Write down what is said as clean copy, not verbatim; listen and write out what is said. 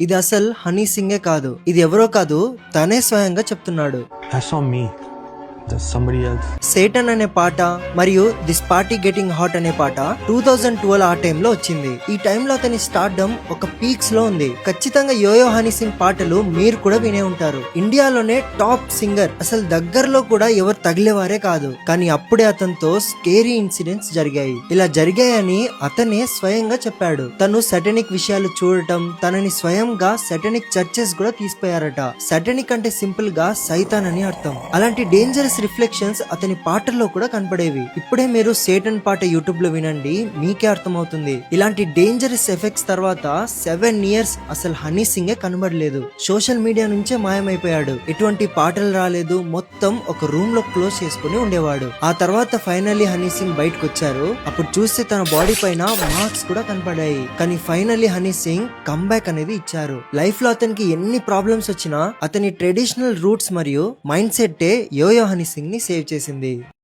ఇది అసలు హనీ సింగే కాదు, ఇది ఎవరో కాదు, తనే స్వయంగా చెప్తున్నాడు. That's not me. That's somebody else. Satan అనే పాట మరియు దిస్ పార్టీ గెటింగ్ హాట్ అనే పాట 2012 ఆ టైంలో వచ్చింది. ఈ టైంలో అతని స్టార్డమ్ ఒక పీక్స్ లో ఉంది. ఖచ్చితంగా యోయో హనీ సింగ్ పాటలు మీరు కూడా వినే ఉంటారు. ఇండియాలోనే టాప్ సింగర్, అసలు దగ్గరలో కూడా ఎవరు తగిలేవారే కాదు. కానీ అప్పుడే అతనితో స్కేరీ ఇన్సిడెంట్స్ జరిగాయి. ఇలా జరిగాయని అతనే స్వయంగా చెప్పాడు. తను సెటనిక్ విషయాలు చూడటం, తనని స్వయంగా సెటనిక్ చర్చెస్ కూడా తీసిపోయారట. సెటనిక్ అంటే సింపుల్ గా సైతాన్ అని అర్థం. అలాంటి డేంజరస్ రిఫ్లెక్షన్స్ అతని పాటల్లో కూడా కనపడేవి. ఇప్పుడే మీరు సేటన్ పాట యూట్యూబ్ లో వినండి, మీకే అర్థమవుతుంది. ఇలాంటి డేంజరస్ ఎఫెక్ట్స్ తర్వాత 7 years అసలు హనీ సింగే కనబడలేదు. సోషల్ మీడియా నుంచే మాయమైపోయాడు. ఎటువంటి పాటలు రాలేదు, మొత్తం ఒక రూమ్ లో క్లోజ్ చేసుకుని ఉండేవాడు. ఆ తర్వాత ఫైనల్లీ హనీ సింగ్ బయటకు వచ్చారు. అప్పుడు చూస్తే తన బాడీ పైన మార్క్స్ కూడా కనపడాయి. కానీ ఫైనల్లీ హనీ సింగ్ కంబ్యాక్ అనేది ఇచ్చారు. లైఫ్ లో అతనికి ఎన్ని ప్రాబ్లమ్స్ వచ్చినా అతని ట్రెడిషనల్ రూట్స్ మరియు మైండ్ సెట్టే యోయో హనీ సింగ్ ని సేవ్ చేసింది.